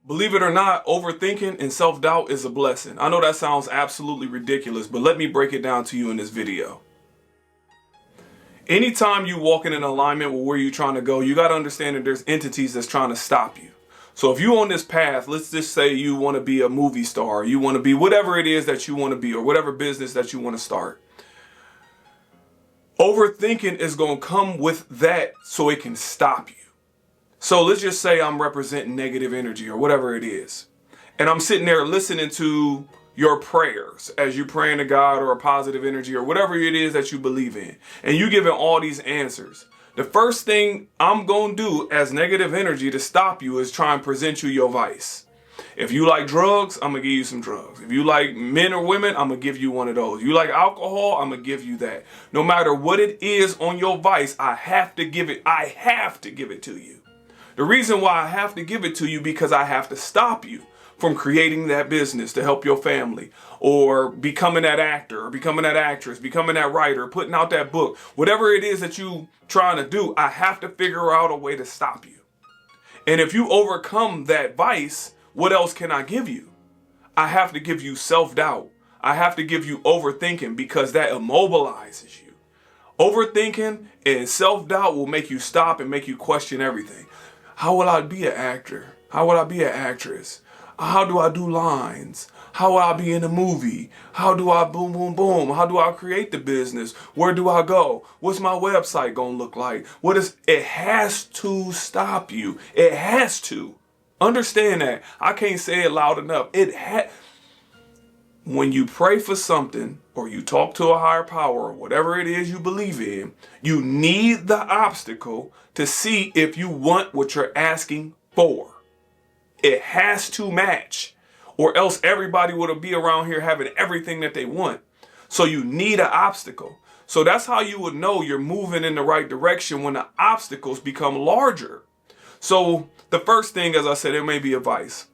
Believe it or not, overthinking and self-doubt is a blessing. I know that sounds absolutely ridiculous, but let me break it down to you in this video. Anytime you walk in an alignment with where you're trying to go, you got to understand that there's entities that's trying to stop you. So if you're on this path, let's just say you want to be a movie star, you want to be whatever it is that you want to be, or whatever business that you want to start. Overthinking is going to come with that so it can stop you. So let's just say I'm representing negative energy or whatever it is. And I'm sitting there listening to your prayers as you praying to God or a positive energy or whatever it is that you believe in. And you giving all these answers. The first thing I'm going to do as negative energy to stop you is try and present you your vice. If you like drugs, I'm going to give you some drugs. If you like men or women, I'm going to give you one of those. You like alcohol, I'm going to give you that. No matter what it is on your vice, I have to give it. I have to give it to you. The reason why I have to give it to you because I have to stop you from creating that business to help your family or becoming that actor or becoming that actress, becoming that writer, putting out that book, whatever it is that you trying to do, I have to figure out a way to stop you. And if you overcome that vice, what else can I give you? I have to give you self-doubt. I have to give you overthinking because that immobilizes you. Overthinking and self-doubt will make you stop and make you question everything. How will I be an actor? How will I be an actress? How do I do lines? How will I be in a movie? How do I boom, boom, boom? How do I create the business? Where do I go? What's my website going to look like? It has to stop you. It has to. Understand that. I can't say it loud enough. When you pray for something or you talk to a higher power or whatever it is you believe in, you need the obstacle to see if you want what you're asking for. It has to match, or else everybody would be around here having everything that they want. So you need an obstacle. So that's how you would know you're moving in the right direction when the obstacles become larger. So the first thing, as I said, it may be advice.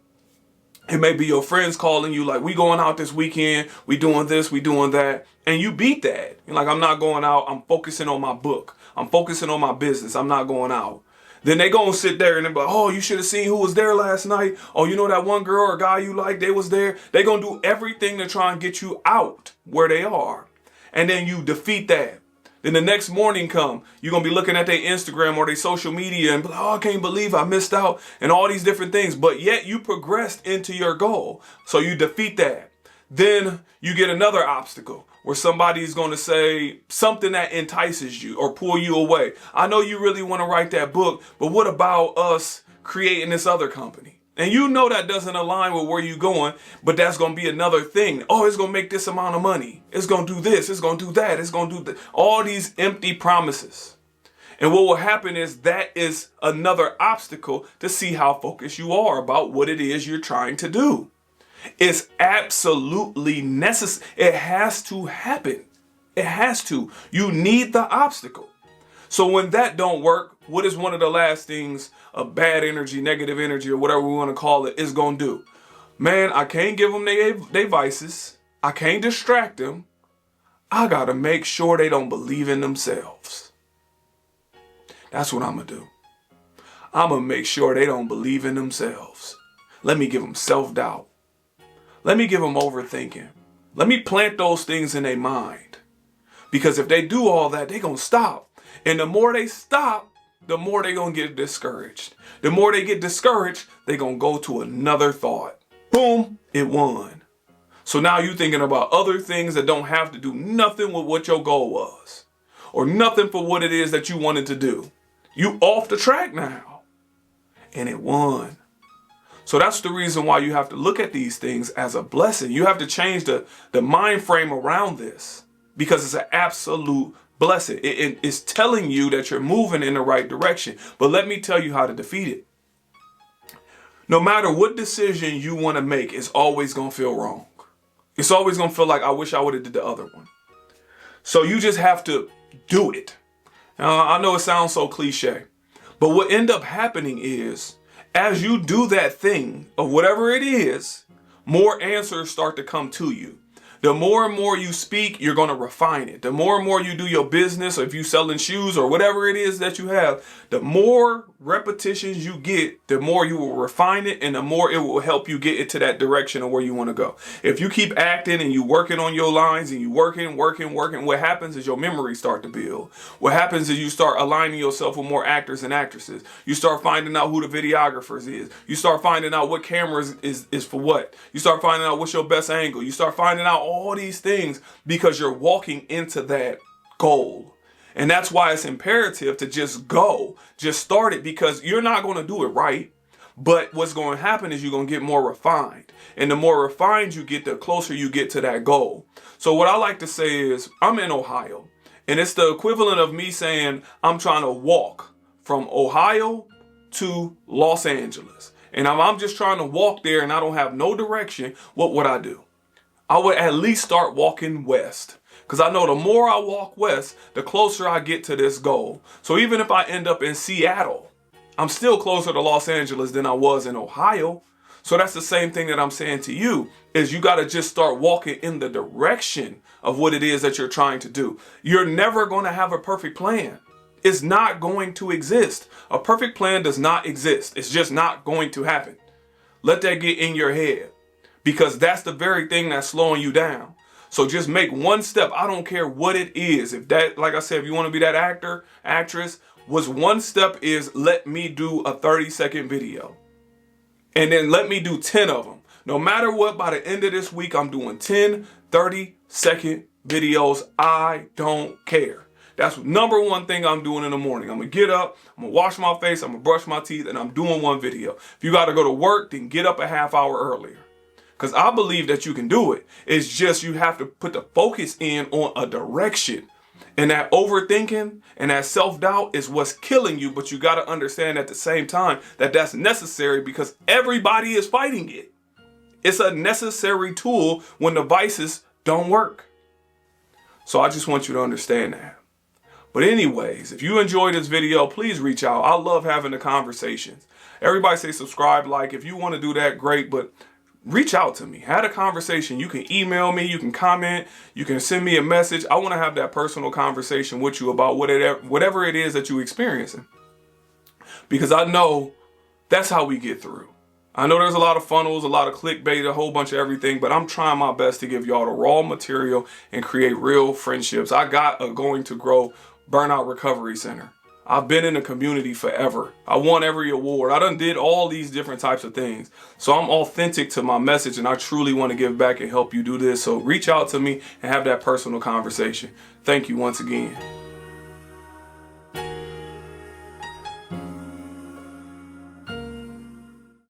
It may be your friends calling you like, we going out this weekend, we doing this, we doing that. And you beat that. You're like, I'm not going out. I'm focusing on my book. I'm focusing on my business. I'm not going out. Then they go and sit there and they're like, oh, you should have seen who was there last night. Oh, you know that one girl or guy you like, they was there. They're going to do everything to try and get you out where they are. And then you defeat that. Then the next morning come, you're going to be looking at their Instagram or their social media and be like, oh, I can't believe I missed out and all these different things. But yet you progressed into your goal. So you defeat that. Then you get another obstacle where somebody's going to say something that entices you or pull you away. I know you really want to write that book, but what about us creating this other company? And you know that doesn't align with where you're going, but that's going to be another thing. Oh, it's going to make this amount of money. It's going to do this. It's going to do that. It's going to do that. All these empty promises. And what will happen is that is another obstacle to see how focused you are about what it is you're trying to do. It's absolutely necessary. It has to happen. It has to. You need the obstacle. So when that don't work, what is one of the last things a bad energy, negative energy, or whatever we want to call it is going to do? Man, I can't give them their vices. I can't distract them. I got to make sure they don't believe in themselves. That's what I'm going to do. I'm going to make sure they don't believe in themselves. Let me give them self-doubt. Let me give them overthinking. Let me plant those things in their mind. Because if they do all that, they're going to stop. And the more they stop, the more they're going to get discouraged. The more they get discouraged, they're going to go to another thought. Boom, it won. So now you're thinking about other things that don't have to do nothing with what your goal was. Or nothing for what it is that you wanted to do. You off the track now. And it won. So that's the reason why you have to look at these things as a blessing. You have to change the mind frame around this because it's an absolute blessing. It's telling you that you're moving in the right direction. But let me tell you how to defeat it. No matter what decision you want to make, it's always going to feel wrong. It's always going to feel like I wish I would have did the other one. So you just have to do it. I know it sounds so cliche, but what end up happening is as you do that thing of whatever it is, more answers start to come to you. The more and more you speak, you're going to refine it. The more and more you do your business, or if you're selling shoes or whatever it is that you have, the more repetitions you get, the more you will refine it and the more it will help you get into that direction of where you want to go. If you keep acting and you working on your lines and you working, what happens is your memories start to build. What happens is you start aligning yourself with more actors and actresses. You start finding out who the videographers is. You start finding out what cameras is for what. You start finding out what's your best angle. You start finding out all these things because you're walking into that goal. And that's why it's imperative to just go, just start it, because you're not going to do it right. But what's going to happen is you're going to get more refined. And the more refined you get, the closer you get to that goal. So what I like to say is I'm in Ohio, and it's the equivalent of me saying I'm trying to walk from Ohio to Los Angeles. And if I'm just trying to walk there and I don't have no direction, what would I do? I would at least start walking west. Because I know the more I walk west, the closer I get to this goal. So even if I end up in Seattle, I'm still closer to Los Angeles than I was in Ohio. So that's the same thing that I'm saying to you, is you got to just start walking in the direction of what it is that you're trying to do. You're never going to have a perfect plan. It's not going to exist. A perfect plan does not exist. It's just not going to happen. Let that get in your head, because that's the very thing that's slowing you down. So just make one step. I don't care what it is. If that, like I said, if you want to be that actor, actress, was one step is let me do a 30-second video. And then let me do 10 of them. No matter what, by the end of this week, I'm doing 10, 30-second videos. I don't care. That's number one thing I'm doing in the morning. I'm going to get up, I'm going to wash my face, I'm going to brush my teeth, and I'm doing one video. If you got to go to work, then get up a half hour earlier. Because I believe that you can do it. It's just you have to put the focus in on a direction. And that overthinking and that self-doubt is what's killing you. But you got to understand at the same time that that's necessary, because everybody is fighting it. It's a necessary tool when the vices don't work. So I just want you to understand that. But anyways, if you enjoyed this video, please reach out. I love having the conversations. Everybody say subscribe, like. If you want to do that, great. But reach out to me. Have a conversation. You can email me. You can comment. You can send me a message. I want to have that personal conversation with you about whatever it is that you're experiencing. Because I know that's how we get through. I know there's a lot of funnels, a lot of clickbait, a whole bunch of everything, but I'm trying my best to give y'all the raw material and create real friendships. I got a Going to Grow Burnout Recovery Center. I've been in the community forever. I won every award. I done did all these different types of things. So I'm authentic to my message, and I truly want to give back and help you do this. So reach out to me and have that personal conversation. Thank you once again.